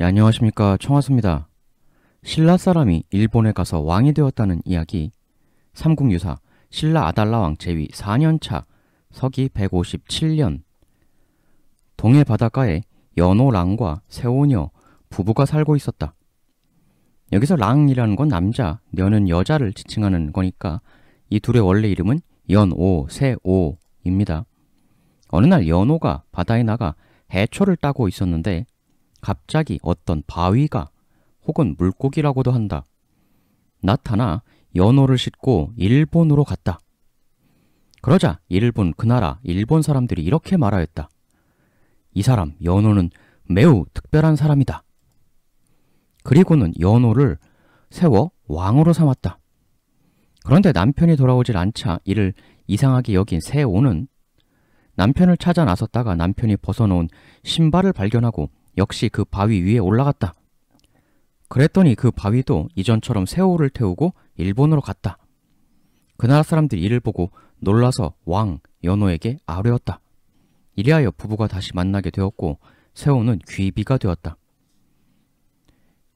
네, 안녕하십니까. 청하수입니다. 신라 사람이 일본에 가서 왕이 되었다는 이야기, 삼국유사 신라 아달라왕 제위 4년차 서기 157년. 동해 바닷가에 연호랑과 세오녀 부부가 살고 있었다. 여기서 랑이라는 건 남자, 녀는 여자를 지칭하는 거니까 이 둘의 원래 이름은 연오, 세오입니다. 어느 날 연호가 바다에 나가 해초를 따고 있었는데 갑자기 어떤 바위가, 혹은 물고기라고도 한다, 나타나 연호를 싣고 일본으로 갔다. 그러자 일본, 그 나라 일본 사람들이 이렇게 말하였다. 이 사람 연호는 매우 특별한 사람이다. 그리고는 연호를 세워 왕으로 삼았다. 그런데 남편이 돌아오질 않자 이를 이상하게 여긴 세오는 남편을 찾아 나섰다가 남편이 벗어놓은 신발을 발견하고 역시 그 바위 위에 올라갔다. 그랬더니 그 바위도 이전처럼 세오를 태우고 일본으로 갔다. 그 나라 사람들이 이를 보고 놀라서 왕 연호에게 아뢰었다. 이리하여 부부가 다시 만나게 되었고 세오는 귀비가 되었다.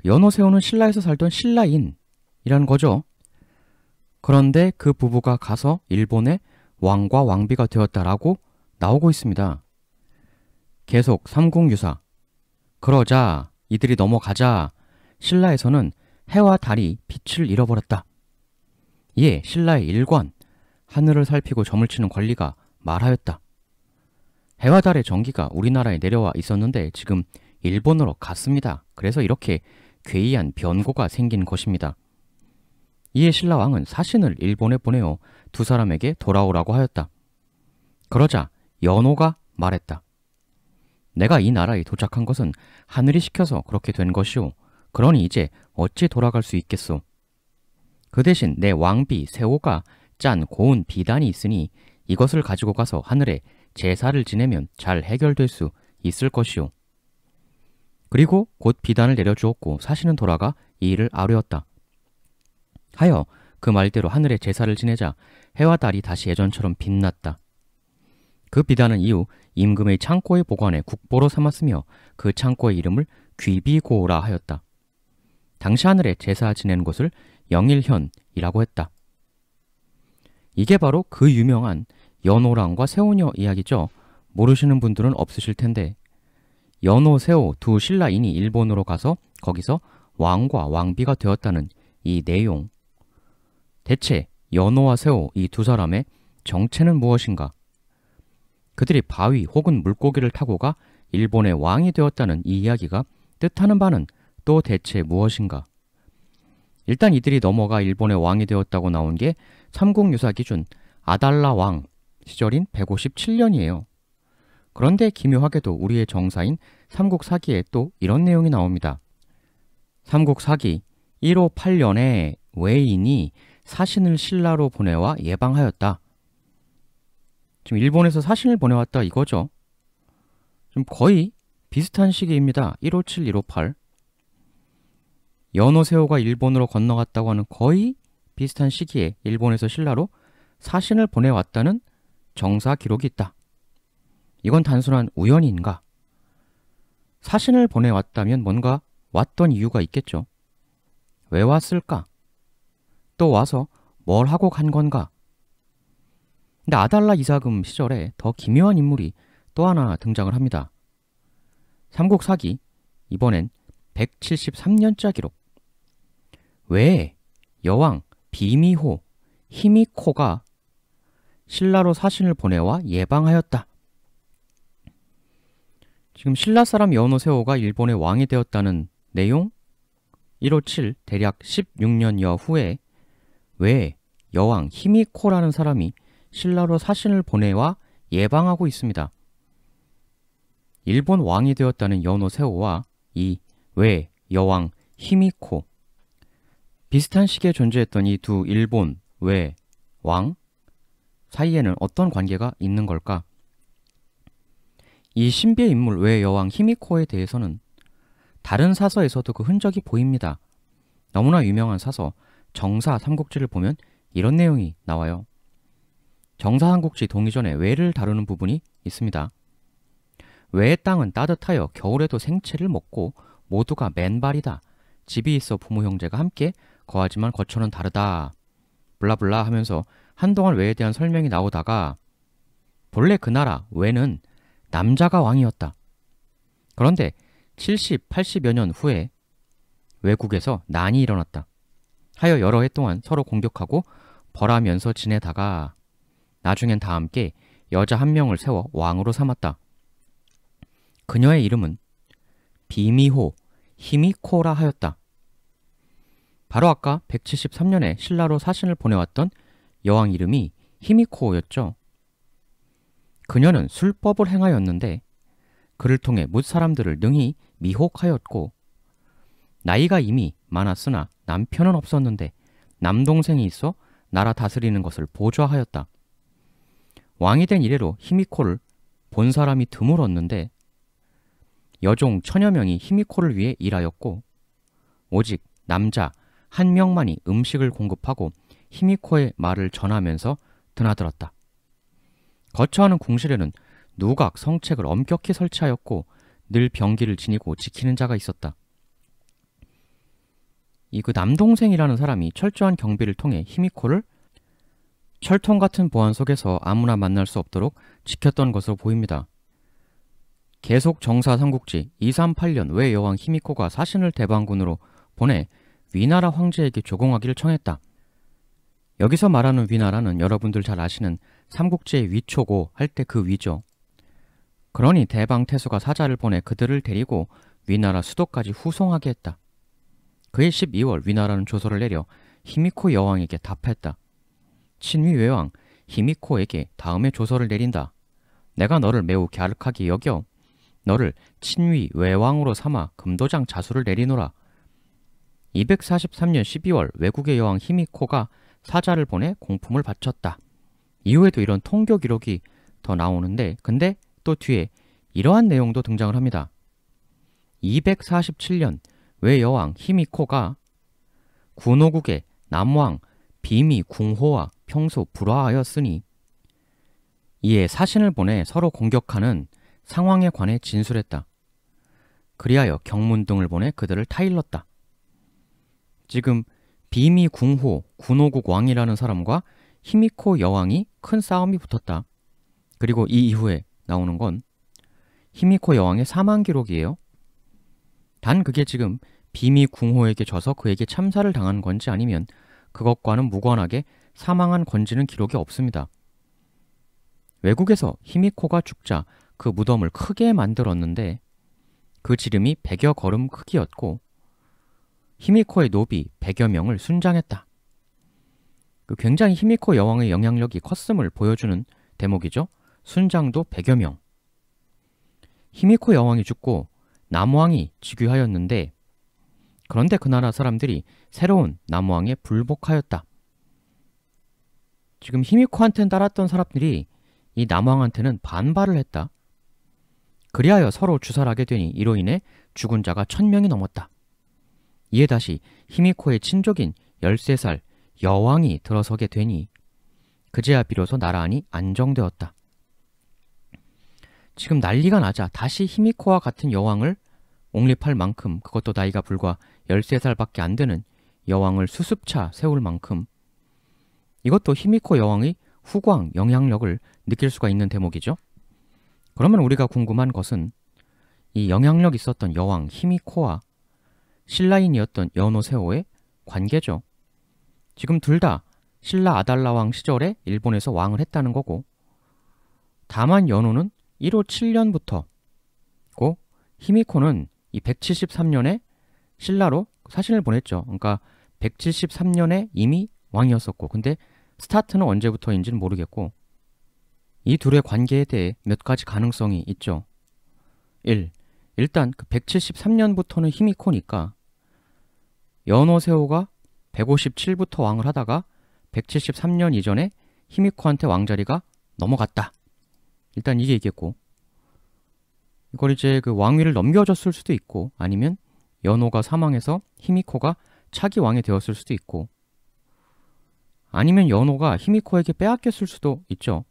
연호 세오는 신라에서 살던 신라인이라는 거죠. 그런데 그 부부가 가서 일본의 왕과 왕비가 되었다라고 나오고 있습니다. 계속 삼국유사. 그러자 이들이 넘어가자 신라에서는 해와 달이 빛을 잃어버렸다. 이에 신라의 일관, 하늘을 살피고 점을 치는 관리가 말하였다. 해와 달의 전기가 우리나라에 내려와 있었는데 지금 일본으로 갔습니다. 그래서 이렇게 괴이한 변고가 생긴 것입니다. 이에 신라왕은 사신을 일본에 보내어 두 사람에게 돌아오라고 하였다. 그러자 연호가 말했다. 내가 이 나라에 도착한 것은 하늘이 시켜서 그렇게 된 것이오. 그러니 이제 어찌 돌아갈 수 있겠소. 그 대신 내 왕비 세오가 짠 고운 비단이 있으니 이것을 가지고 가서 하늘에 제사를 지내면 잘 해결될 수 있을 것이오. 그리고 곧 비단을 내려주었고 사신은 돌아가 이 일을 아뢰었다. 하여 그 말대로 하늘에 제사를 지내자 해와 달이 다시 예전처럼 빛났다. 그 비단은 이후 임금의 창고에 보관해 국보로 삼았으며 그 창고의 이름을 귀비고라 하였다. 당시 하늘에 제사 지내는 곳을 영일현이라고 했다. 이게 바로 그 유명한 연호랑과 세오녀 이야기죠. 모르시는 분들은 없으실 텐데 연호, 세오 두 신라인이 일본으로 가서 거기서 왕과 왕비가 되었다는 이 내용. 대체 연호와 세오 이 두 사람의 정체는 무엇인가? 그들이 바위 혹은 물고기를 타고 가 일본의 왕이 되었다는 이 이야기가 뜻하는 바는 또 대체 무엇인가? 일단 이들이 넘어가 일본의 왕이 되었다고 나온 게 삼국유사 기준 아달라 왕 시절인 157년이에요. 그런데 기묘하게도 우리의 정사인 삼국사기에 또 이런 내용이 나옵니다. 삼국사기 158년에 외인이 사신을 신라로 보내와 예방하였다. 지금 일본에서 사신을 보내왔다 이거죠. 좀 거의 비슷한 시기입니다. 157, 158. 연호세오가 일본으로 건너갔다고 하는 거의 비슷한 시기에 일본에서 신라로 사신을 보내왔다는 정사 기록이 있다. 이건 단순한 우연인가? 사신을 보내왔다면 뭔가 왔던 이유가 있겠죠. 왜 왔을까? 또 와서 뭘 하고 간 건가? 근데 아달라 이사금 시절에 더 기묘한 인물이 또 하나 등장을 합니다. 삼국사기 이번엔 173년자 기록. 왜 여왕 비미호 히미코가 신라로 사신을 보내와 예방하였다. 지금 신라 사람 연호세오가 일본의 왕이 되었다는 내용 157 대략 16년여 후에 왜 여왕 히미코라는 사람이 신라로 사신을 보내와 예방하고 있습니다. 일본 왕이 되었다는 연호세오와 이 왜 여왕 히미코, 비슷한 시기에 존재했던 이 두 일본 왜 왕 사이에는 어떤 관계가 있는 걸까? 이 신비의 인물 왜 여왕 히미코에 대해서는 다른 사서에서도 그 흔적이 보입니다. 너무나 유명한 사서 정사 삼국지를 보면 이런 내용이 나와요. 정사 삼국지 동의전에 왜를 다루는 부분이 있습니다. 왜의 땅은 따뜻하여 겨울에도 생채를 먹고 모두가 맨발이다. 집이 있어 부모 형제가 함께 거하지만 거처는 다르다. 블라블라 하면서 한동안 외에 대한 설명이 나오다가 본래 그 나라 외는 남자가 왕이었다. 그런데 70, 80여 년 후에 외국에서 난이 일어났다. 하여 여러 해 동안 서로 공격하고 벌하면서 지내다가 나중엔 다 함께 여자 한 명을 세워 왕으로 삼았다. 그녀의 이름은 비미호 히미코라 하였다. 바로 아까 173년에 신라로 사신을 보내왔던 여왕 이름이 히미코였죠. 그녀는 술법을 행하였는데 그를 통해 뭇 사람들을 능히 미혹하였고 나이가 이미 많았으나 남편은 없었는데 남동생이 있어 나라 다스리는 것을 보좌하였다. 왕이 된 이래로 히미코를 본 사람이 드물었는데 여종 천여 명이 히미코를 위해 일하였고 오직 남자 한 명만이 음식을 공급하고 히미코의 말을 전하면서 드나들었다. 거처하는 궁실에는 누각 성책을 엄격히 설치하였고 늘 병기를 지니고 지키는 자가 있었다. 이 그 남동생이라는 사람이 철저한 경비를 통해 히미코를 철통 같은 보안 속에서 아무나 만날 수 없도록 지켰던 것으로 보입니다. 계속 정사 삼국지 238년 외 여왕 히미코가 사신을 대방군으로 보내 위나라 황제에게 조공하기를 청했다. 여기서 말하는 위나라는 여러분들 잘 아시는 삼국지의 위초고 할 때 그 위죠. 그러니 대방태수가 사자를 보내 그들을 데리고 위나라 수도까지 후송하게 했다. 그해 12월 위나라는 조서를 내려 히미코 여왕에게 답했다. 친위 외왕 히미코에게 다음에 조서를 내린다. 내가 너를 매우 갸륵하게 여겨 너를 친위 외왕으로 삼아 금도장 자수를 내리노라. 243년 12월 외국의 여왕 히미코가 사자를 보내 공품을 바쳤다. 이후에도 이런 통교 기록이 더 나오는데 근데 또 뒤에 이러한 내용도 등장을 합니다. 247년 외여왕 히미코가 군호국의 남왕 비미 궁호와 평소 불화하였으니 이에 사신을 보내 서로 공격하는 상황에 관해 진술했다. 그리하여 경문 등을 보내 그들을 타일렀다. 지금 비미 궁호 군호국 왕이라는 사람과 히미코 여왕이 큰 싸움이 붙었다. 그리고 이 이후에 나오는 건 히미코 여왕의 사망 기록이에요. 단 그게 지금 비미 궁호에게 져서 그에게 참사를 당한 건지 아니면 그것과는 무관하게 사망한 건지는 기록이 없습니다. 외국에서 히미코가 죽자 그 무덤을 크게 만들었는데 그 지름이 100여 걸음 크기였고 히미코의 노비 100여 명을 순장했다. 굉장히 히미코 여왕의 영향력이 컸음을 보여주는 대목이죠. 순장도 100여 명. 히미코 여왕이 죽고 남왕이 즉위하였는데 그런데 그 나라 사람들이 새로운 남왕에 불복하였다. 지금 히미코한테는 따랐던 사람들이 이 남왕한테는 반발을 했다. 그리하여 서로 주사를 하게 되니 이로 인해 죽은 자가 1000명이 넘었다. 이에 다시 히미코의 친족인 13살 여왕이 들어서게 되니 그제야 비로소 나라 안이 안정되었다. 지금 난리가 나자 다시 히미코와 같은 여왕을 옹립할 만큼 그것도 나이가 불과 13살밖에 안 되는 여왕을 수습차 세울 만큼 이것도 히미코 여왕의 후광 영향력을 느낄 수가 있는 대목이죠. 그러면 우리가 궁금한 것은 이 영향력 있었던 여왕 히미코와 신라인이었던 연호세호의 관계죠. 지금 둘 다 신라 아달라 왕 시절에 일본에서 왕을 했다는 거고 다만 연호는 157년부터 고 히미코는 이 173년에 신라로 사신을 보냈죠. 그러니까 173년에 이미 왕이었었고 근데 스타트는 언제부터인지는 모르겠고 이 둘의 관계에 대해 몇 가지 가능성이 있죠. 1. 일단 그 173년부터는 히미코니까 연호세호가 157부터 왕을 하다가 173년 이전에 히미코한테 왕자리가 넘어갔다. 일단 이게 있겠고 이걸 이제 그 왕위를 넘겨줬을 수도 있고 아니면 연호가 사망해서 히미코가 차기 왕이 되었을 수도 있고 아니면 연호가 히미코에게 빼앗겼을 수도 있죠.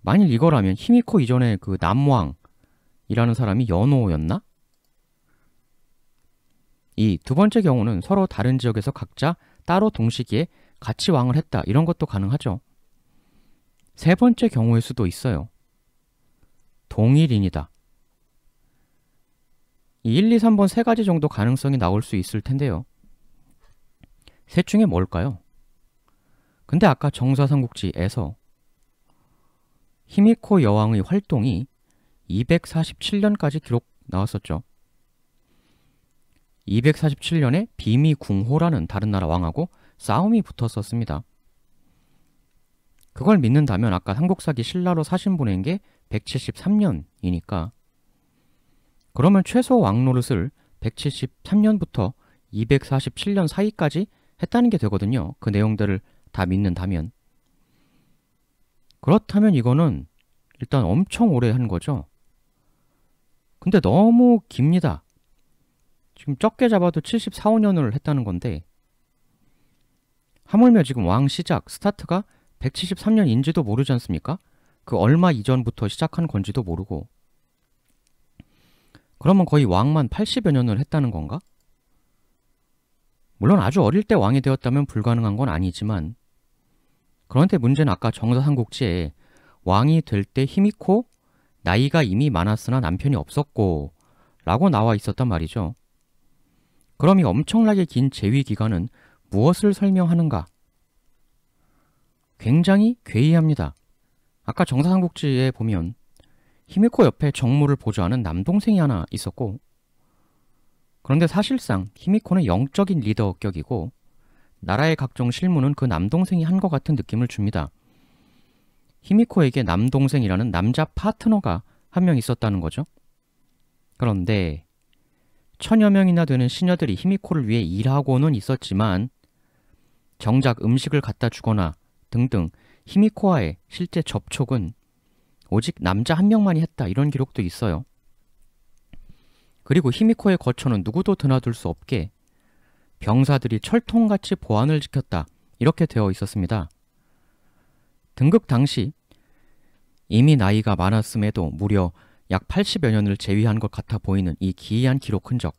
만일 이거라면 히미코 이전에 그 남왕 이라는 사람이 연호였나? 이 두 번째 경우는 서로 다른 지역에서 각자 따로 동시기에 같이 왕을 했다. 이런 것도 가능하죠. 세 번째 경우일 수도 있어요. 동일인이다. 이 1, 2, 3번 세 가지 정도 가능성이 나올 수 있을 텐데요. 셋 중에 뭘까요? 근데 아까 정사삼국지에서 히미코 여왕의 활동이 247년까지 기록 나왔었죠. 247년에 비미궁호라는 다른 나라 왕하고 싸움이 붙었었습니다. 그걸 믿는다면 아까 삼국사기 신라로 사신 보낸 게 173년이니까 그러면 최소 왕 노릇을 173년부터 247년 사이까지 했다는 게 되거든요. 그 내용들을 다 믿는다면. 그렇다면 이거는 일단 엄청 오래 한 거죠. 근데 너무 깁니다. 지금 적게 잡아도 74, 5년을 했다는 건데 하물며 지금 왕 시작, 스타트가 173년인지도 모르지 않습니까? 그 얼마 이전부터 시작한 건지도 모르고 그러면 거의 왕만 80여 년을 했다는 건가? 물론 아주 어릴 때 왕이 되었다면 불가능한 건 아니지만 그런데 문제는 아까 정사삼국지에 왕이 될 때 히미코 나이가 이미 많았으나 남편이 없었고 라고 나와 있었단 말이죠. 그럼 이 엄청나게 긴 재위 기간은 무엇을 설명하는가? 굉장히 괴이합니다. 아까 정사삼국지에 보면 히미코 옆에 정무를 보좌하는 남동생이 하나 있었고 그런데 사실상 히미코는 영적인 리더격이고 나라의 각종 실무는 그 남동생이 한 것 같은 느낌을 줍니다. 히미코에게 남동생이라는 남자 파트너가 한 명 있었다는 거죠. 그런데 천여 명이나 되는 시녀들이 히미코를 위해 일하고는 있었지만 정작 음식을 갖다 주거나 등등 히미코와의 실제 접촉은 오직 남자 한 명만이 했다. 이런 기록도 있어요. 그리고 히미코의 거처는 누구도 드나들 수 없게 병사들이 철통같이 보안을 지켰다. 이렇게 되어 있었습니다. 등극 당시 이미 나이가 많았음에도 무려 약 80여 년을 제위한 것 같아 보이는 이 기이한 기록 흔적.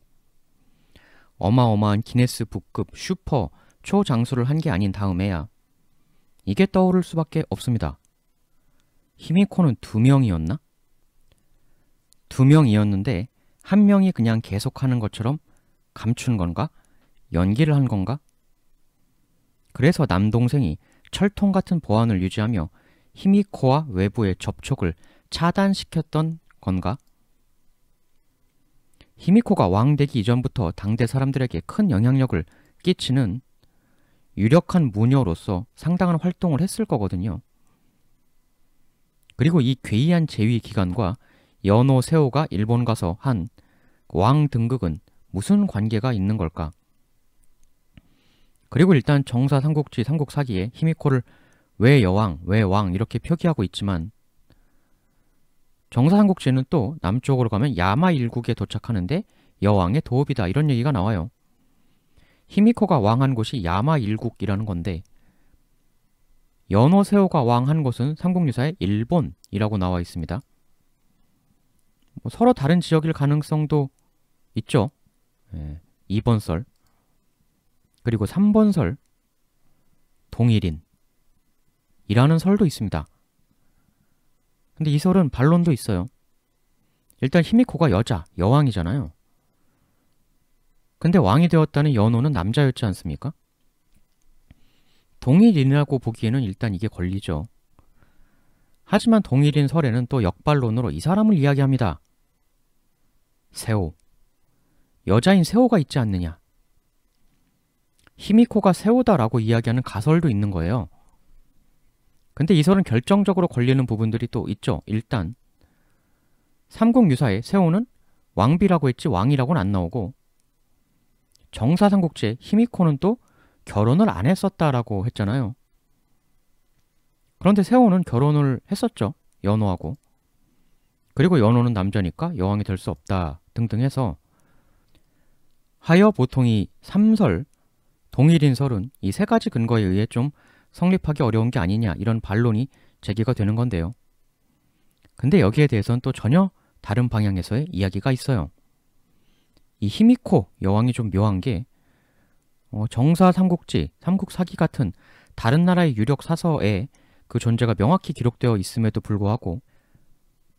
어마어마한 기네스 북급 슈퍼 초장수를 한 게 아닌 다음에야 이게 떠오를 수밖에 없습니다. 히미코는 2명이었나? 2명이었는데 한 명이 그냥 계속하는 것처럼 감춘 건가? 연기를 한 건가? 그래서 남동생이 철통 같은 보안을 유지하며 히미코와 외부의 접촉을 차단시켰던 건가? 히미코가 왕 되기 이전부터 당대 사람들에게 큰 영향력을 끼치는 유력한 무녀로서 상당한 활동을 했을 거거든요. 그리고 이 괴이한 재위 기간과 연호 세호가 일본 가서 한 왕 등극은 무슨 관계가 있는 걸까? 그리고 일단 정사삼국지 삼국사기에 히미코를 왜 여왕, 왜 왕 이렇게 표기하고 있지만 정사삼국지는 또 남쪽으로 가면 야마 일국에 도착하는데 여왕의 도읍이다 이런 얘기가 나와요. 히미코가 왕한 곳이 야마 일국이라는 건데 연호세호가 왕한 곳은 삼국유사에 일본이라고 나와 있습니다. 서로 다른 지역일 가능성도 있죠. 2번 설 그리고 3번 설 동일인 이라는 설도 있습니다. 근데 이 설은 반론도 있어요. 일단 히미코가 여자, 여왕이잖아요. 근데 왕이 되었다는 연호는 남자였지 않습니까? 동일인이라고 보기에는 일단 이게 걸리죠. 하지만 동일인 설에는 또 역반론으로 이 사람을 이야기합니다. 세호. 여자인 세호가 있지 않느냐. 히미코가 세호다라고 이야기하는 가설도 있는 거예요. 근데 이 설은 결정적으로 걸리는 부분들이 또 있죠. 일단 삼국유사에 세호는 왕비라고 했지 왕이라고는 안 나오고 정사삼국지에 히미코는 또 결혼을 안 했었다라고 했잖아요. 그런데 세호는 결혼을 했었죠. 연호하고. 그리고 연호는 남자니까 여왕이 될 수 없다 등등 해서 하여 보통 이 삼설, 동일인설은 이 세 가지 근거에 의해 좀 성립하기 어려운 게 아니냐 이런 반론이 제기가 되는 건데요. 근데 여기에 대해서는 또 전혀 다른 방향에서의 이야기가 있어요. 이 히미코 여왕이 좀 묘한 게 정사 삼국지, 삼국사기 같은 다른 나라의 유력 사서에 그 존재가 명확히 기록되어 있음에도 불구하고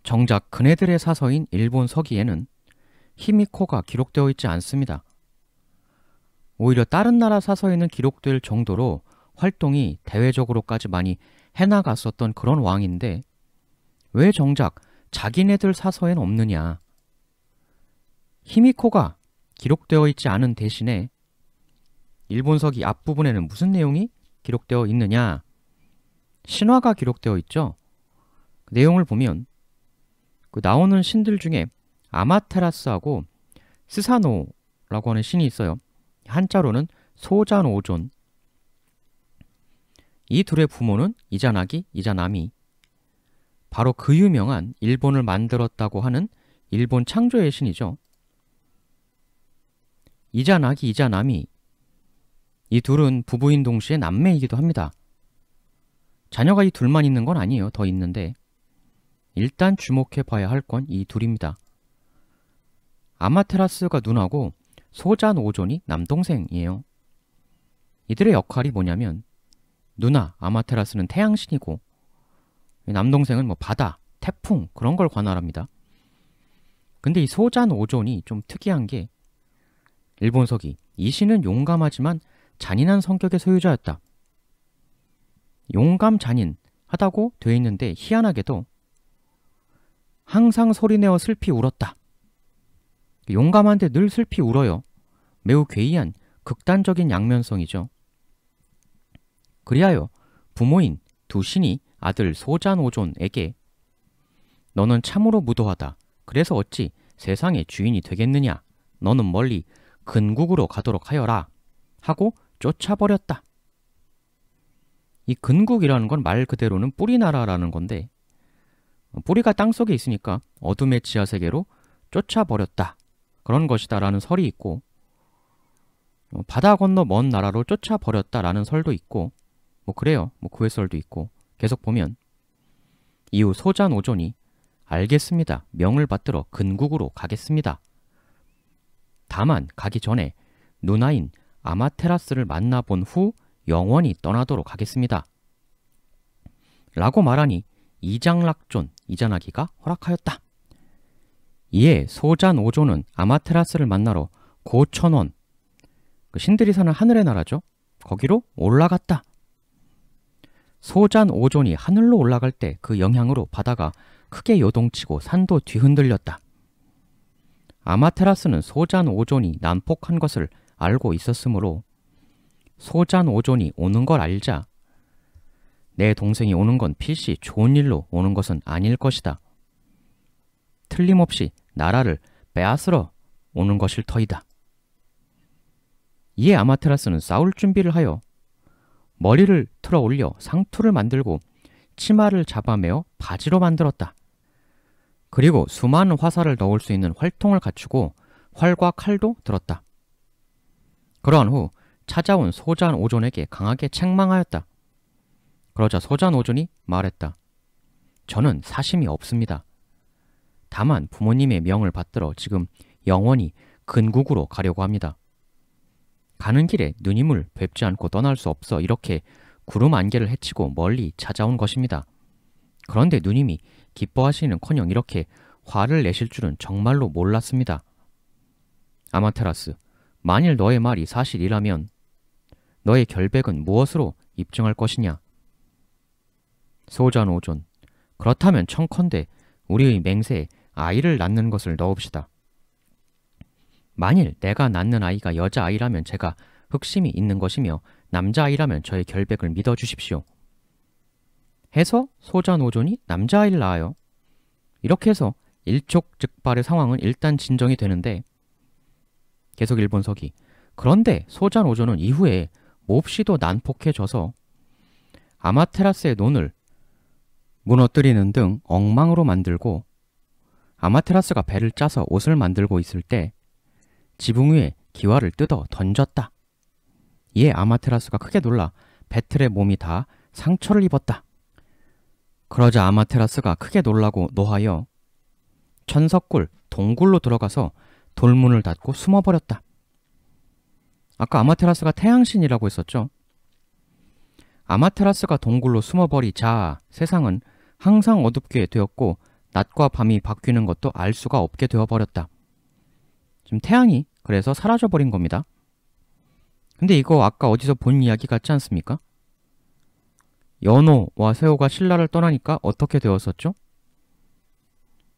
정작 그네들의 사서인 일본 서기에는 히미코가 기록되어 있지 않습니다. 오히려 다른 나라 사서에는 기록될 정도로 활동이 대외적으로까지 많이 해나갔었던 그런 왕인데 왜 정작 자기네들 사서엔 없느냐. 히미코가 기록되어 있지 않은 대신에 일본서기 앞부분에는 무슨 내용이 기록되어 있느냐. 신화가 기록되어 있죠. 그 내용을 보면 그 나오는 신들 중에 아마테라스하고 스사노라고 하는 신이 있어요. 한자로는 소잔오존. 이 둘의 부모는 이자나기, 이자나미. 바로 그 유명한 일본을 만들었다고 하는 일본 창조의 신이죠. 이자나기, 이자나미. 이 둘은 부부인 동시에 남매이기도 합니다. 자녀가 이 둘만 있는 건 아니에요. 더 있는데 일단 주목해 봐야 할 건 이 둘입니다. 아마테라스가 누나고 소잔오존이 남동생이에요. 이들의 역할이 뭐냐면 누나 아마테라스는 태양신이고 남동생은 뭐 바다, 태풍 그런 걸 관할합니다. 근데 이 소잔오존이 좀 특이한 게 일본서기 이 신은 용감하지만 잔인한 성격의 소유자였다. 용감 잔인 하다고 되어 있는데 희한하게도 항상 소리내어 슬피 울었다. 용감한데 늘 슬피 울어요. 매우 괴이한 극단적인 양면성이죠. 그리하여 부모인 두 신이 아들 소잔오존에게 너는 참으로 무도하다. 그래서 어찌 세상의 주인이 되겠느냐. 너는 멀리 근국으로 가도록 하여라. 하고 쫓아버렸다. 이 근국이라는 건 말 그대로는 뿌리나라라는 건데 뿌리가 땅속에 있으니까 어둠의 지하세계로 쫓아버렸다. 그런 것이다 라는 설이 있고 바다 건너 먼 나라로 쫓아버렸다 라는 설도 있고 뭐 그래요. 뭐 그 외설도 있고 계속 보면 이후 소잔오존이 알겠습니다. 명을 받들어 근국으로 가겠습니다. 다만 가기 전에 누나인 아마테라스를 만나본 후 영원히 떠나도록 하겠습니다. 라고 말하니 이장락존, 이자나기가 허락하였다. 이에 소잔오존은 아마테라스를 만나러 고천원, 그 신들이 사는 하늘의 나라죠. 거기로 올라갔다. 소잔오존이 하늘로 올라갈 때 그 영향으로 바다가 크게 요동치고 산도 뒤흔들렸다. 아마테라스는 소잔오존이 난폭한 것을 알고 있었으므로 소잔오존이 오는 걸 알자 내 동생이 오는 건 필시 좋은 일로 오는 것은 아닐 것이다. 틀림없이 나라를 빼앗으러 오는 것일 터이다. 이에 아마테라스는 싸울 준비를 하여 머리를 틀어 올려 상투를 만들고 치마를 잡아매어 바지로 만들었다. 그리고 수많은 화살을 넣을 수 있는 활통을 갖추고 활과 칼도 들었다. 그러한 후 찾아온 소잔오존에게 강하게 책망하였다. 그러자 소잔오존이 말했다. 저는 사심이 없습니다. 다만 부모님의 명을 받들어 지금 영원히 근국으로 가려고 합니다. 가는 길에 누님을 뵙지 않고 떠날 수 없어 이렇게 구름 안개를 헤치고 멀리 찾아온 것입니다. 그런데 누님이 기뻐하시는커녕 이렇게 화를 내실 줄은 정말로 몰랐습니다. 아마테라스, 만일 너의 말이 사실이라면 너의 결백은 무엇으로 입증할 것이냐? 소잔오존, 그렇다면 청컨대 우리의 맹세에 아이를 낳는 것을 넣읍시다. 만일 내가 낳는 아이가 여자아이라면 제가 흑심이 있는 것이며 남자아이라면 저의 결백을 믿어주십시오. 해서 소잔오존이 남자아이를 낳아요. 이렇게 해서 일촉즉발의 상황은 일단 진정이 되는데 계속 일본서기. 그런데 소잔오존은 이후에 몹시도 난폭해져서 아마테라스의 논을 무너뜨리는 등 엉망으로 만들고 아마테라스가 배를 짜서 옷을 만들고 있을 때 지붕 위에 기와를 뜯어 던졌다. 이에 아마테라스가 크게 놀라 배틀의 몸이 다 상처를 입었다. 그러자 아마테라스가 크게 놀라고 노하여 천석굴 동굴로 들어가서 돌문을 닫고 숨어버렸다. 아까 아마테라스가 태양신이라고 했었죠. 아마테라스가 동굴로 숨어버리자 세상은 항상 어둡게 되었고 낮과 밤이 바뀌는 것도 알 수가 없게 되어버렸다. 지금 태양이 그래서 사라져버린 겁니다. 근데 이거 아까 어디서 본 이야기 같지 않습니까? 연호와 세호가 신라를 떠나니까 어떻게 되었었죠?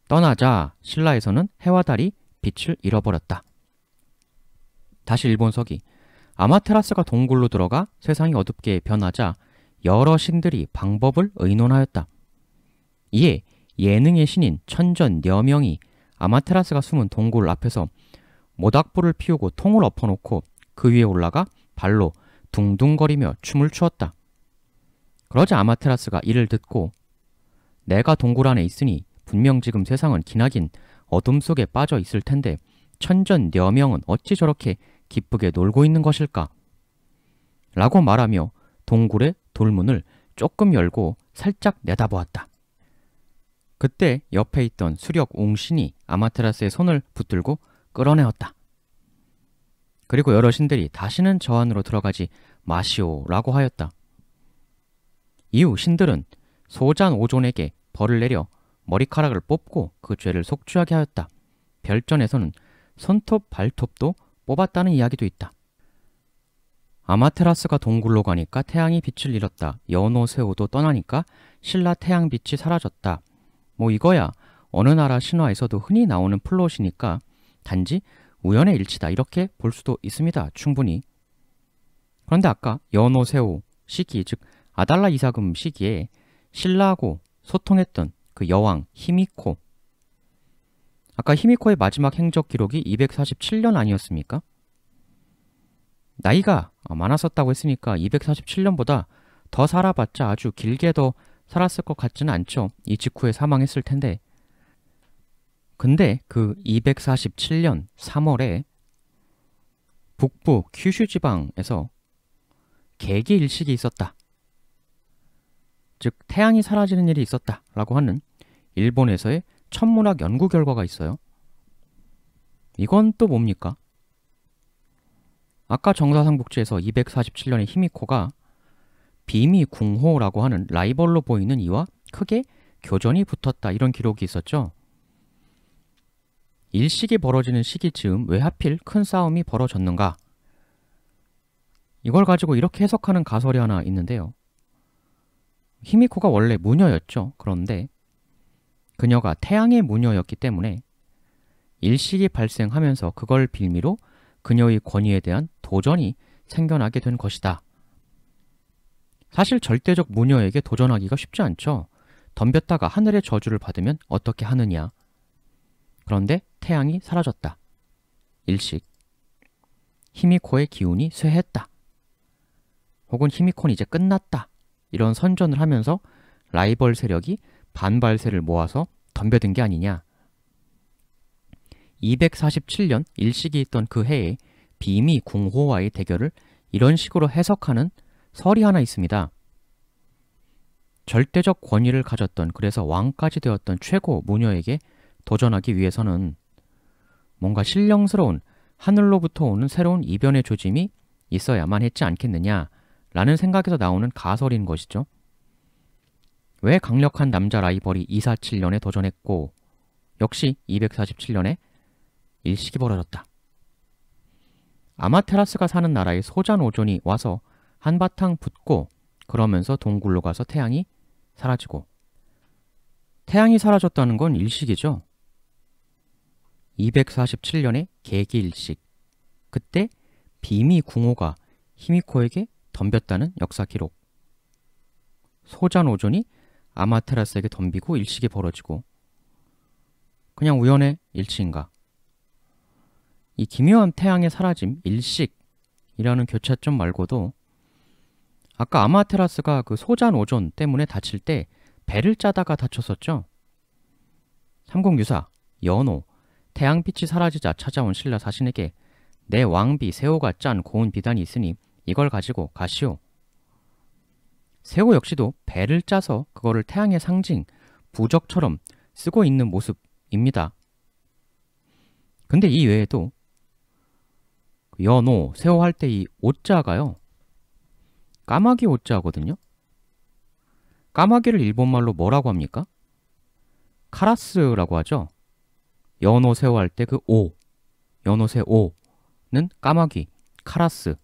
떠나자 신라에서는 해와 달이 빛을 잃어버렸다. 다시 일본서기. 아마테라스가 동굴로 들어가 세상이 어둡게 변하자 여러 신들이 방법을 의논하였다. 이에 예능의 신인 천전여명이 아마테라스가 숨은 동굴 앞에서 모닥불을 피우고 통을 엎어놓고 그 위에 올라가 발로 둥둥거리며 춤을 추었다. 그러자 아마테라스가 이를 듣고 내가 동굴 안에 있으니 분명 지금 세상은 기나긴 어둠 속에 빠져 있을 텐데 천전여명은 어찌 저렇게 기쁘게 놀고 있는 것일까? 라고 말하며 동굴의 돌문을 조금 열고 살짝 내다보았다. 그때 옆에 있던 수력 웅신이 아마테라스의 손을 붙들고 끌어내었다. 그리고 여러 신들이 다시는 저 안으로 들어가지 마시오라고 하였다. 이후 신들은 소잔오존에게 벌을 내려 머리카락을 뽑고 그 죄를 속죄하게 하였다. 별전에서는 손톱, 발톱도 뽑았다는 이야기도 있다. 아마테라스가 동굴로 가니까 태양이 빛을 잃었다. 연호, 세호도 떠나니까 신라 태양빛이 사라졌다. 뭐 이거야 어느 나라 신화에서도 흔히 나오는 플롯이니까 단지 우연의 일치다 이렇게 볼 수도 있습니다. 충분히. 그런데 아까 연호, 세호 시기 즉 아달라 이사금 시기에 신라하고 소통했던 그 여왕 히미코, 아까 히미코의 마지막 행적 기록이 247년 아니었습니까? 나이가 많았었다고 했으니까 247년보다 더 살아봤자 아주 길게 더 살았을 것 같지는 않죠. 이 직후에 사망했을 텐데. 근데 그 247년 3월에 북부 큐슈 지방에서 개기일식이 있었다. 즉 태양이 사라지는 일이 있었다 라고 하는 일본에서의 천문학 연구 결과가 있어요. 이건 또 뭡니까? 아까 정사삼국지에서 247년에 히미코가 비미궁호라고 하는 라이벌로 보이는 이와 크게 교전이 붙었다 이런 기록이 있었죠. 일식이 벌어지는 시기 즈음 왜 하필 큰 싸움이 벌어졌는가? 이걸 가지고 이렇게 해석하는 가설이 하나 있는데요. 히미코가 원래 무녀였죠. 그런데 그녀가 태양의 무녀였기 때문에 일식이 발생하면서 그걸 빌미로 그녀의 권위에 대한 도전이 생겨나게 된 것이다. 사실 절대적 무녀에게 도전하기가 쉽지 않죠. 덤볐다가 하늘의 저주를 받으면 어떻게 하느냐. 그런데 태양이 사라졌다. 일식. 히미코의 기운이 쇠했다. 혹은 히미코는 이제 끝났다. 이런 선전을 하면서 라이벌 세력이 반발세를 모아서 덤벼든 게 아니냐. 247년 일식이 있던 그 해에 비미궁호와의 대결을 이런 식으로 해석하는 설이 하나 있습니다. 절대적 권위를 가졌던, 그래서 왕까지 되었던 최고 무녀에게 도전하기 위해서는 뭔가 신령스러운 하늘로부터 오는 새로운 이변의 조짐이 있어야만 했지 않겠느냐라는 생각에서 나오는 가설인 것이죠. 왜 강력한 남자 라이벌이 247년에 도전했고 역시 247년에 일식이 벌어졌다. 아마테라스가 사는 나라의 소잔오존이 와서 한바탕 붙고 그러면서 동굴로 가서 태양이 사라지고, 태양이 사라졌다는 건 일식이죠. 247년에 개기일식, 그때 비미궁호가 히미코에게 덤볐다는 역사 기록. 소잔오존이 아마테라스에게 덤비고 일식이 벌어지고, 그냥 우연의 일치인가? 이 기묘한 태양의 사라짐, 일식이라는 교차점 말고도 아까 아마테라스가 그 소잔오존 때문에 다칠 때 배를 짜다가 다쳤었죠. 삼국유사, 연호, 태양빛이 사라지자 찾아온 신라 사신에게 내 왕비 세호가 짠 고운 비단이 있으니 이걸 가지고 가시오. 세호 역시도 배를 짜서 그거를 태양의 상징, 부적처럼 쓰고 있는 모습입니다. 근데 이 외에도 연오, 세오 할 때 이 오자가요. 까마귀 오자거든요. 까마귀를 일본말로 뭐라고 합니까? 카라스라고 하죠. 연오, 세오 할 때 그 오, 연오, 세오는 까마귀, 카라스,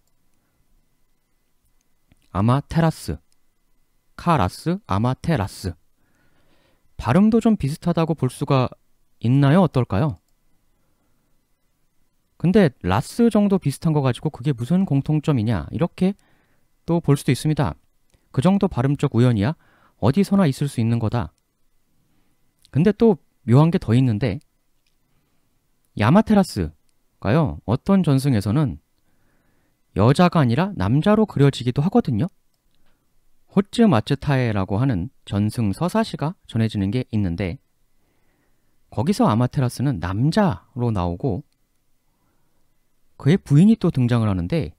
아마테라스, 카라스, 아마테라스. 발음도 좀 비슷하다고 볼 수가 있나요? 어떨까요? 근데 라스 정도 비슷한 거 가지고 그게 무슨 공통점이냐 이렇게 또 볼 수도 있습니다. 그 정도 발음적 우연이야 어디서나 있을 수 있는 거다. 근데 또 묘한 게 더 있는데 야마테라스가요. 어떤 전승에서는 여자가 아니라 남자로 그려지기도 하거든요. 호츠 마츠타에라고 하는 전승 서사시가 전해지는 게 있는데 거기서 아마테라스는 남자로 나오고 그의 부인이 또 등장을 하는데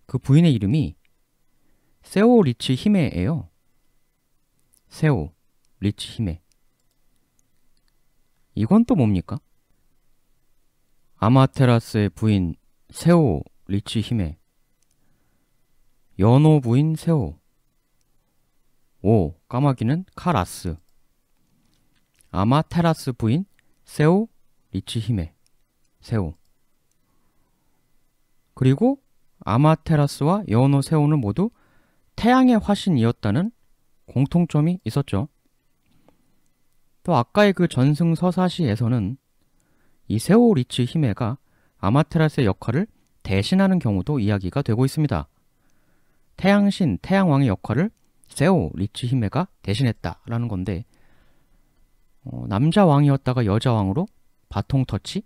그 부인의 이름이 세오 리치 히메예요. 세오 리치 히메. 이건 또 뭡니까? 아마테라스의 부인 세오 리치 히메, 연오 부인 세오, 오 까마귀는 카라스, 아마테라스 부인 세오 리치 히메, 세오. 그리고 아마테라스와 연오 세오는 모두 태양의 화신이었다는 공통점이 있었죠. 또 아까의 그 전승 서사시에서는 이 세오 리치 히메가 아마테라스의 역할을 대신하는 경우도 이야기가 되고 있습니다. 태양신, 태양왕의 역할을 세오 리치 히메가 대신했다라는 건데 남자 왕이었다가 여자 왕으로 바통 터치?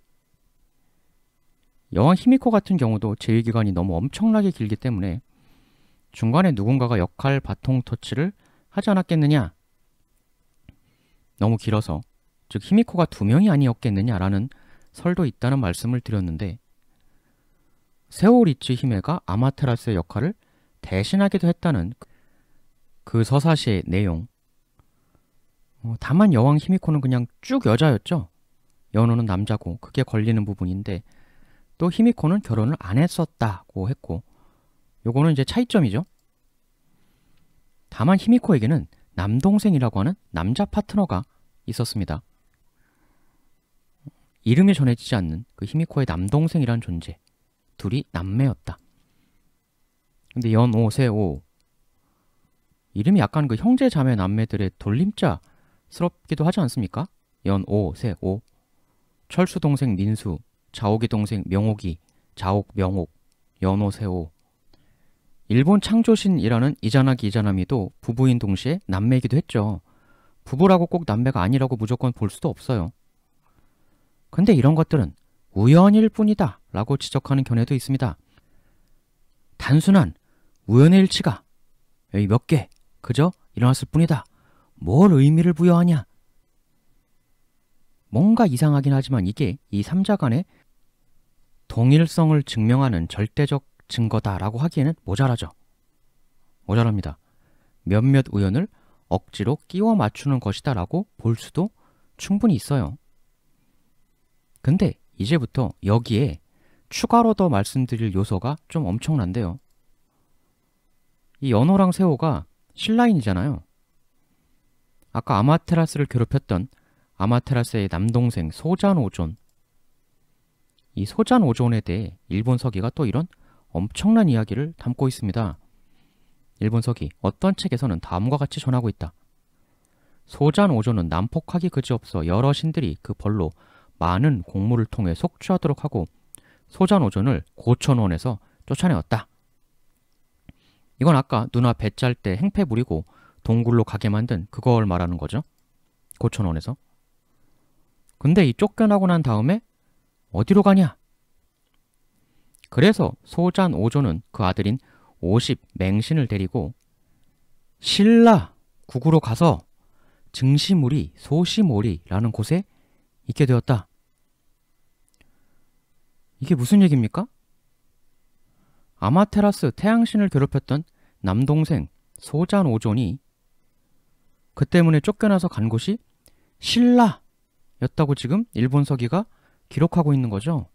여왕 히미코 같은 경우도 재위기간이 너무 엄청나게 길기 때문에 중간에 누군가가 역할 바통 터치를 하지 않았겠느냐? 너무 길어서 즉 히미코가 2명이 아니었겠느냐라는 설도 있다는 말씀을 드렸는데 세오 리치 히메가 아마테라스의 역할을 대신하기도 했다는 그 서사시의 내용. 다만 여왕 히미코는 그냥 쭉 여자였죠. 연호는 남자고 그게 걸리는 부분인데 또 히미코는 결혼을 안 했었다고 했고 요거는 이제 차이점이죠. 다만 히미코에게는 남동생이라고 하는 남자 파트너가 있었습니다. 이름이 전해지지 않는 그 히미코의 남동생이란 존재. 둘이 남매였다. 근데 연오, 세오 이름이 약간 그 형제 자매 남매들의 돌림자스럽기도 하지 않습니까? 연오, 세오, 철수 동생 민수, 자옥이 동생 명옥이, 자옥, 명옥, 연오, 세오. 일본 창조신이라는 이자나기 이자나미도 부부인 동시에 남매이기도 했죠. 부부라고 꼭 남매가 아니라고 무조건 볼 수도 없어요. 근데 이런 것들은 우연일 뿐이다 라고 지적하는 견해도 있습니다. 단순한 우연의 일치가 여기 몇 개 그저 일어났을 뿐이다. 뭘 의미를 부여하냐? 뭔가 이상하긴 하지만 이게 이 3자 간의 동일성을 증명하는 절대적 증거다라고 하기에는 모자라죠. 모자랍니다. 몇몇 우연을 억지로 끼워 맞추는 것이다 라고 볼 수도 충분히 있어요. 근데 이제부터 여기에 추가로 더 말씀드릴 요소가 좀 엄청난데요. 이 연호랑 세호가 신라인이잖아요. 아까 아마테라스를 괴롭혔던 아마테라스의 남동생 소잔오존. 이 소잔오존에 대해 일본 서기가 또 이런 엄청난 이야기를 담고 있습니다. 일본 서기 어떤 책에서는 다음과 같이 전하고 있다. 소잔오존은 난폭하기 그지없어 여러 신들이 그 벌로 많은 공물을 통해 속취하도록 하고 소잔오존을 고천원에서 쫓아내었다. 이건 아까 누나 배 짤 때 행패 부리고 동굴로 가게 만든 그걸 말하는 거죠. 고천원에서. 근데 이 쫓겨나고 난 다음에 어디로 가냐? 그래서 소잔오존은 그 아들인 50 맹신을 데리고 신라 국으로 가서 증시무리 소시모리라는 곳에 있게 되었다. 이게 무슨 얘기입니까? 아마테라스 태양신을 괴롭혔던 남동생 소잔오존이 그 때문에 쫓겨나서 간 곳이 신라였다고 지금 일본 서기가 기록하고 있는 거죠.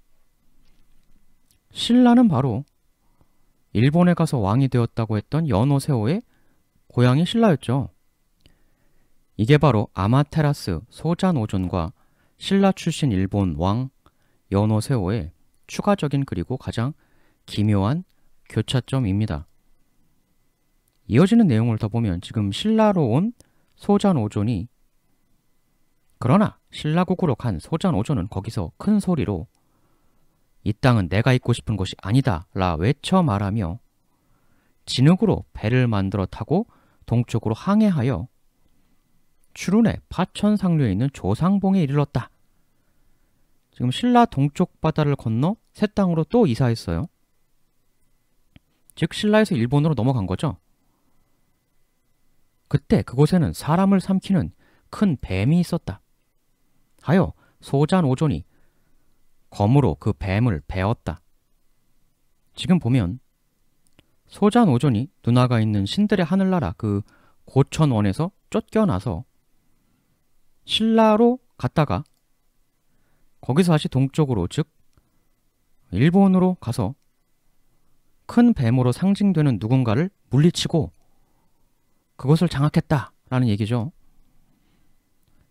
신라는 바로 일본에 가서 왕이 되었다고 했던 연호세호의 고향이 신라였죠. 이게 바로 아마테라스 소자노존과 신라 출신 일본 왕 연호세호의 추가적인 그리고 가장 기묘한 교차점입니다. 이어지는 내용을 더 보면 지금 신라로 온 소자노존이 그러나 신라국으로 간 소자노존은 거기서 큰 소리로 이 땅은 내가 있고 싶은 곳이 아니다 라 외쳐 말하며 진흙으로 배를 만들어 타고 동쪽으로 항해하여 추룬의 파천상류에 있는 조상봉에 이르렀다. 지금 신라 동쪽 바다를 건너 새 땅으로 또 이사했어요. 즉 신라에서 일본으로 넘어간 거죠. 그때 그곳에는 사람을 삼키는 큰 뱀이 있었다. 하여 소자노존이 검으로 그 뱀을 베었다. 지금 보면 소자노존이 누나가 있는 신들의 하늘나라 그 고천원에서 쫓겨나서 신라로 갔다가 거기서 다시 동쪽으로 즉 일본으로 가서 큰 뱀으로 상징되는 누군가를 물리치고 그것을 장악했다라는 얘기죠.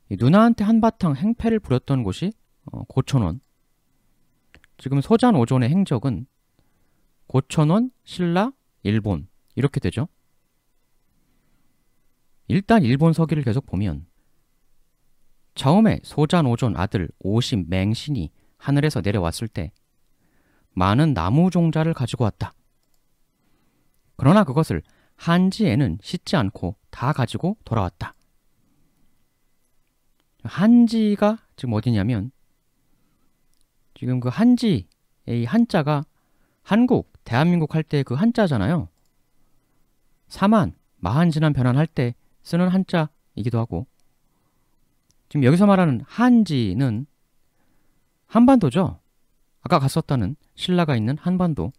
누나한테 한바탕 행패를 부렸던 곳이 고천원. 지금 소자노존의 행적은 고천원, 신라, 일본 이렇게 되죠. 일단 일본 서기를 계속 보면 처음에 소자노존 아들 오심맹신이 하늘에서 내려왔을 때 많은 나무 종자를 가지고 왔다. 그러나 그것을 한지에는 싣지 않고 다 가지고 돌아왔다. 한지가 지금 어디냐면 지금 그 한지의 한자가 한국, 대한민국 할 때 그 한자잖아요. 사만, 마한지난 변환할 때 쓰는 한자이기도 하고 지금 여기서 말하는 한지는 한반도죠. 아까 갔었다는 신라가 있는 한반도.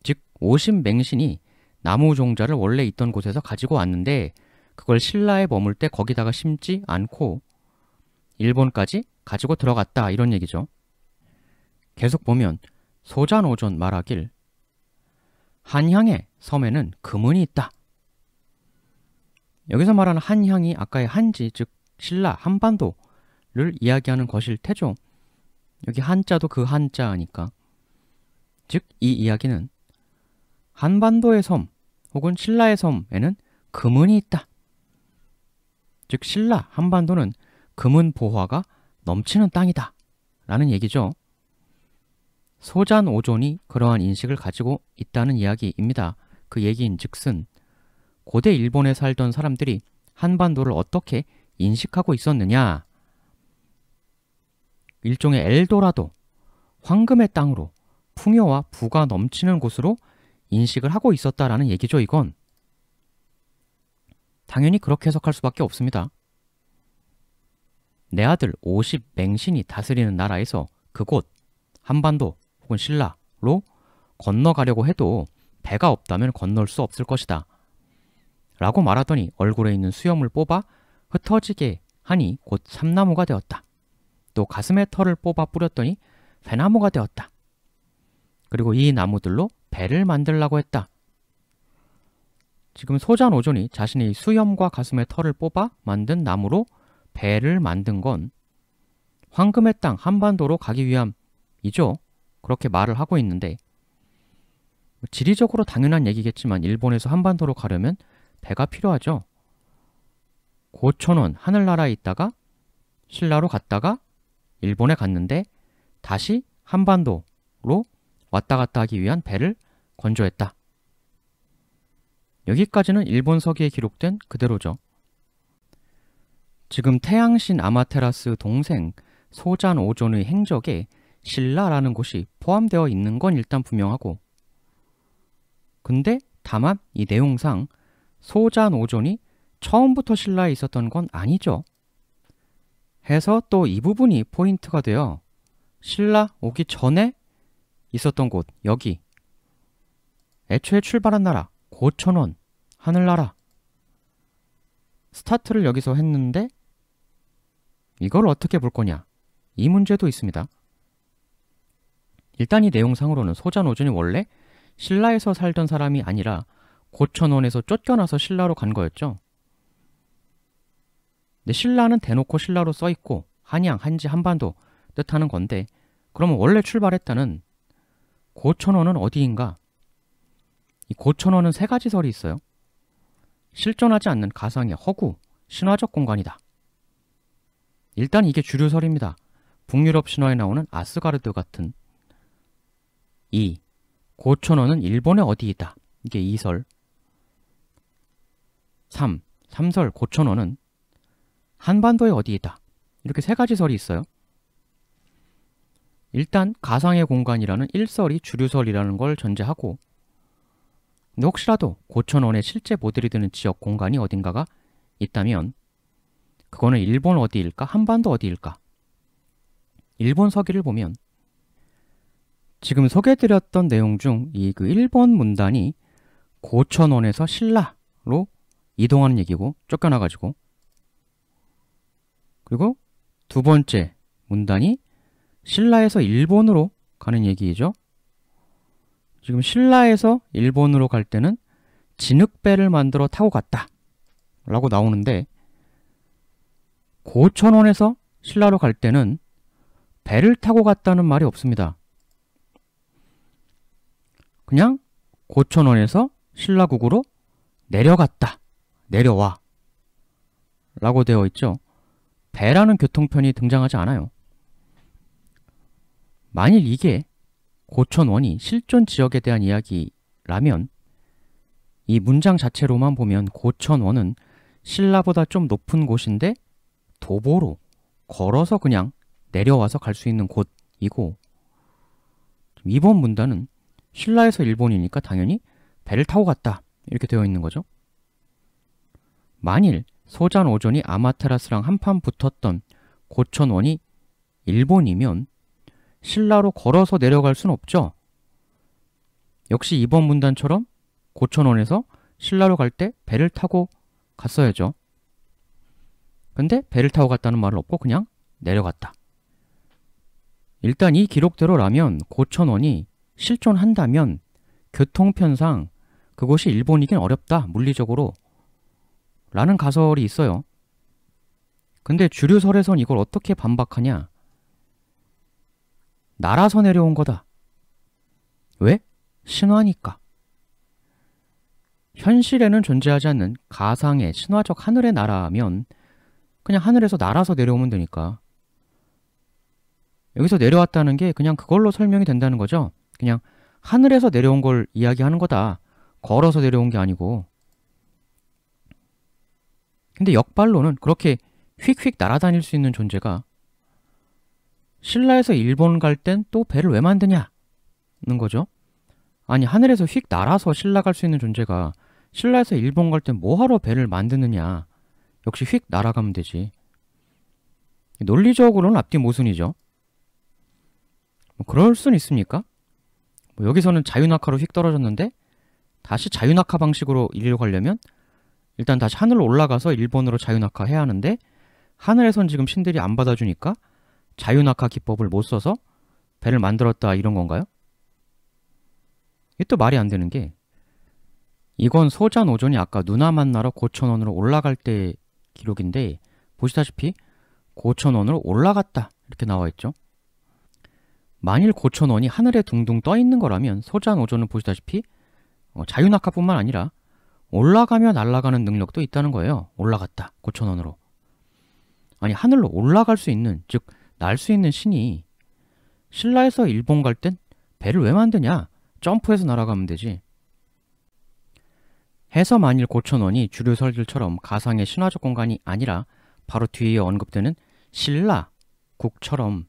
즉 오심맹신이 나무 종자를 원래 있던 곳에서 가지고 왔는데 그걸 신라에 머물 때 거기다가 심지 않고 일본까지 가지고 들어갔다 이런 얘기죠. 계속 보면 소자노존 말하길 한향의 섬에는 금은이 있다. 여기서 말하는 한향이 아까의 한지 즉 신라 한반도를 이야기하는 것일 테죠. 여기 한자도 그 한자니까. 즉 이 이야기는 한반도의 섬 혹은 신라의 섬에는 금은이 있다. 즉 신라 한반도는 금은 보화가 넘치는 땅이다 라는 얘기죠. 소자노존이 그러한 인식을 가지고 있다는 이야기입니다. 그 얘기인 즉슨 고대 일본에 살던 사람들이 한반도를 어떻게 인식하고 있었느냐. 일종의 엘도라도, 황금의 땅으로 풍요와 부가 넘치는 곳으로 인식을 하고 있었다라는 얘기죠. 이건 당연히 그렇게 해석할 수밖에 없습니다. 내 아들 오십맹신이 다스리는 나라에서 그곳 한반도 혹은 신라로 건너가려고 해도 배가 없다면 건널 수 없을 것이다 라고 말하더니 얼굴에 있는 수염을 뽑아 흩어지게 하니 곧 삼나무가 되었다. 또 가슴에 털을 뽑아 뿌렸더니 배나무가 되었다. 그리고 이 나무들로 배를 만들라고 했다. 지금 소자노존이 자신의 수염과 가슴에 털을 뽑아 만든 나무로 배를 만든 건 황금의 땅 한반도로 가기 위함이죠. 그렇게 말을 하고 있는데 지리적으로 당연한 얘기겠지만 일본에서 한반도로 가려면 배가 필요하죠. 고천원 하늘나라에 있다가 신라로 갔다가 일본에 갔는데 다시 한반도로 왔다 갔다 하기 위한 배를 건조했다. 여기까지는 일본 서기에 기록된 그대로죠. 지금 태양신 아마테라스 동생 소자노존의 행적에 신라라는 곳이 포함되어 있는 건 일단 분명하고 근데 다만 이 내용상 소자노존이 처음부터 신라에 있었던 건 아니죠. 해서 또 이 부분이 포인트가 되어 신라 오기 전에 있었던 곳 여기 애초에 출발한 나라 고천원 하늘나라 스타트를 여기서 했는데 이걸 어떻게 볼 거냐 이 문제도 있습니다. 일단 이 내용상으로는 소자노존이 원래 신라에서 살던 사람이 아니라 고천원에서 쫓겨나서 신라로 간 거였죠. 근데 신라는 대놓고 신라로 써있고 한양, 한지, 한반도 뜻하는 건데 그러면 원래 출발했다는 고천원은 어디인가? 이 고천원은 세 가지 설이 있어요. 실존하지 않는 가상의 허구, 신화적 공간이다. 일단 이게 주류설입니다. 북유럽 신화에 나오는 아스가르드 같은. 2. 고천원은 일본의 어디이다. 이게 2설. 3설 고천원은 한반도의 어디이다. 이렇게 세 가지 설이 있어요. 일단 가상의 공간이라는 1설이 주류설이라는 걸 전제하고 근데 혹시라도 고천원에 실제 모델이 되는 지역 공간이 어딘가가 있다면 그거는 일본 어디일까? 한반도 어디일까? 일본 서기를 보면 지금 소개해드렸던 내용 중 이 그 일본 문단이 고천원에서 신라로 이동하는 얘기고 쫓겨나가지고 그리고 두 번째 문단이 신라에서 일본으로 가는 얘기이죠. 지금 신라에서 일본으로 갈 때는 진흙배를 만들어 타고 갔다 라고 나오는데 고천원에서 신라로 갈 때는 배를 타고 갔다는 말이 없습니다. 그냥 고천원에서 신라국으로 내려갔다, 내려와 라고 되어 있죠. 배라는 교통편이 등장하지 않아요. 만일 이게 고천원이 실존 지역에 대한 이야기라면 이 문장 자체로만 보면 고천원은 신라보다 좀 높은 곳인데 도보로 걸어서 그냥 내려와서 갈 수 있는 곳이고 이번 문단은 신라에서 일본이니까 당연히 배를 타고 갔다 이렇게 되어 있는 거죠. 만일 소잔오존이 아마테라스랑 한판 붙었던 고천원이 일본이면 신라로 걸어서 내려갈 순 없죠. 역시 이번 문단처럼 고천원에서 신라로 갈 때 배를 타고 갔어야죠. 근데 배를 타고 갔다는 말은 없고 그냥 내려갔다. 일단 이 기록대로라면 고천원이 실존한다면 교통편상 그곳이 일본이긴 어렵다, 물리적으로 라는 가설이 있어요. 근데 주류설에선 이걸 어떻게 반박하냐? 날아서 내려온 거다. 왜? 신화니까. 현실에는 존재하지 않는 가상의 신화적 하늘의 나라면 그냥 하늘에서 날아서 내려오면 되니까. 여기서 내려왔다는 게 그냥 그걸로 설명이 된다는 거죠. 그냥 하늘에서 내려온 걸 이야기하는 거다. 걸어서 내려온 게 아니고. 근데 역발로는 그렇게 휙휙 날아다닐 수 있는 존재가 신라에서 일본 갈 땐 또 배를 왜 만드냐는 거죠. 아니 하늘에서 휙 날아서 신라 갈 수 있는 존재가 신라에서 일본 갈 땐 뭐하러 배를 만드느냐. 역시 휙 날아가면 되지. 논리적으로는 앞뒤 모순이죠. 그럴 순 있습니까? 여기서는 자유낙하로 휙 떨어졌는데 다시 자유낙하 방식으로 이리로 가려면 일단 다시 하늘로 올라가서 일본으로 자유낙하 해야 하는데 하늘에선 지금 신들이 안 받아주니까 자유낙하 기법을 못 써서 배를 만들었다 이런 건가요? 이게 또 말이 안 되는 게 이건 소잔오존이 아까 누나 만나러 고천원으로 올라갈 때 기록인데 보시다시피 고천원으로 올라갔다 이렇게 나와 있죠. 만일 고천원이 하늘에 둥둥 떠 있는 거라면 소잔오존은 보시다시피 자유낙하뿐만 아니라 올라가며 날아가는 능력도 있다는 거예요. 올라갔다 고천원으로. 아니 하늘로 올라갈 수 있는, 즉 날 수 있는 신이 신라에서 일본 갈 땐 배를 왜 만드냐? 점프해서 날아가면 되지. 해서 만일 고천원이 주류설들처럼 가상의 신화적 공간이 아니라 바로 뒤에 언급되는 신라국처럼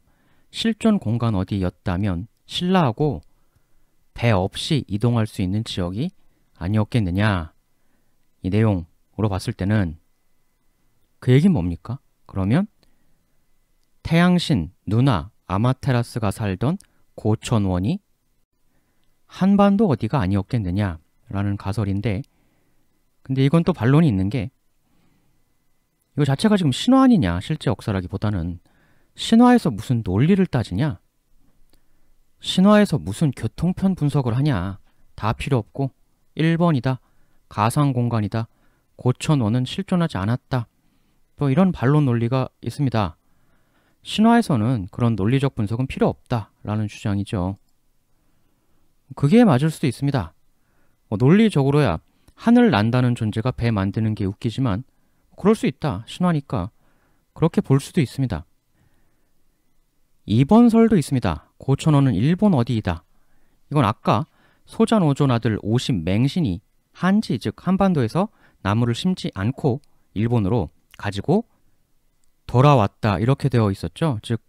실존 공간 어디였다면 신라하고 배 없이 이동할 수 있는 지역이 아니었겠느냐. 이 내용으로 봤을 때는 그 얘기는 뭡니까? 그러면 태양신 누나 아마테라스가 살던 고천원이 한반도 어디가 아니었겠느냐라는 가설인데 근데 이건 또 반론이 있는 게 이거 자체가 지금 신화 아니냐 실제 역사라기보다는 신화에서 무슨 논리를 따지냐? 신화에서 무슨 교통편 분석을 하냐? 다 필요 없고 1번이다. 가상공간이다. 고천원은 실존하지 않았다. 뭐 이런 반론 논리가 있습니다. 신화에서는 그런 논리적 분석은 필요 없다라는 주장이죠. 그게 맞을 수도 있습니다. 논리적으로야 하늘 난다는 존재가 배 만드는 게 웃기지만 그럴 수 있다. 신화니까. 그렇게 볼 수도 있습니다. 2번 설도 있습니다. 고천원은 일본 어디이다. 이건 아까 소자노존 아들 오십맹신이 한지 즉 한반도에서 나무를 심지 않고 일본으로 가지고 돌아왔다 이렇게 되어 있었죠. 즉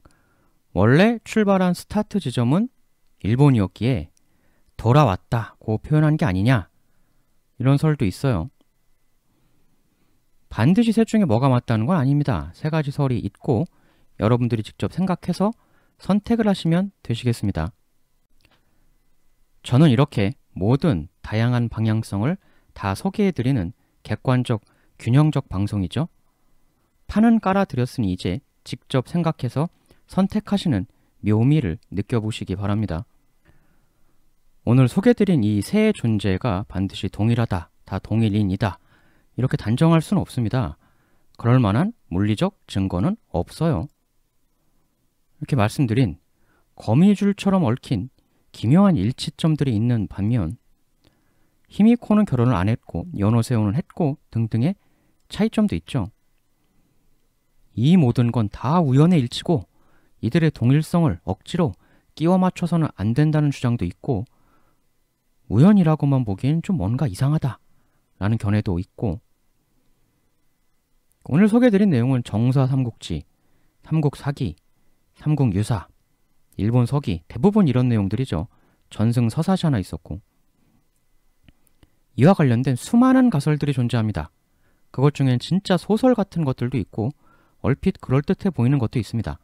원래 출발한 스타트 지점은 일본이었기에 돌아왔다고 표현한 게 아니냐 이런 설도 있어요. 반드시 셋 중에 뭐가 맞다는 건 아닙니다. 세 가지 설이 있고 여러분들이 직접 생각해서 선택을 하시면 되시겠습니다. 저는 이렇게 모든 다양한 방향성을 다 소개해드리는 객관적, 균형적 방송이죠. 판은 깔아드렸으니 이제 직접 생각해서 선택하시는 묘미를 느껴보시기 바랍니다. 오늘 소개해드린 이 세 존재가 반드시 동일하다, 다 동일인이다 이렇게 단정할 수는 없습니다. 그럴 만한 물리적 증거는 없어요. 이렇게 말씀드린 거미줄처럼 얽힌 기묘한 일치점들이 있는 반면 히미코는 결혼을 안 했고 요노세오는 했고 등등의 차이점도 있죠. 이 모든 건 다 우연의 일치고 이들의 동일성을 억지로 끼워 맞춰서는 안 된다는 주장도 있고 우연이라고만 보기엔 좀 뭔가 이상하다 라는 견해도 있고 오늘 소개해드린 내용은 정사 삼국지, 삼국사기, 삼국유사, 일본 서기 대부분 이런 내용들이죠. 전승서사시 하나 있었고 이와 관련된 수많은 가설들이 존재합니다. 그것 중엔 진짜 소설 같은 것들도 있고 얼핏 그럴듯해 보이는 것도 있습니다.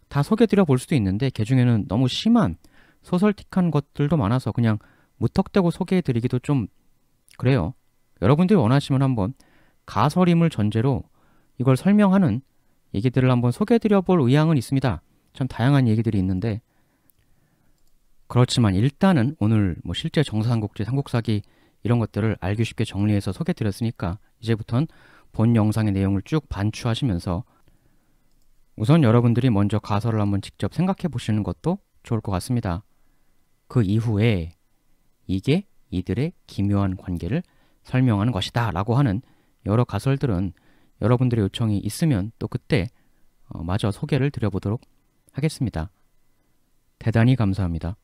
다 소개드려 볼 수도 있는데 그 중에는 너무 심한 소설틱한 것들도 많아서 그냥 무턱대고 소개해드리기도 좀 그래요. 여러분들이 원하시면 한번 가설임을 전제로 이걸 설명하는 얘기들을 한번 소개해드려 볼 의향은 있습니다. 참 다양한 얘기들이 있는데 그렇지만 일단은 오늘 실제 정사삼국지, 삼국사기 이런 것들을 알기 쉽게 정리해서 소개해드렸으니까 이제부턴 본 영상의 내용을 쭉 반추하시면서 우선 여러분들이 먼저 가설을 한번 직접 생각해 보시는 것도 좋을 것 같습니다. 그 이후에 이게 이들의 기묘한 관계를 설명하는 것이다 라고 하는 여러 가설들은 여러분들의 요청이 있으면 또 그때 마저 소개를 드려보도록 하겠습니다. 대단히 감사합니다.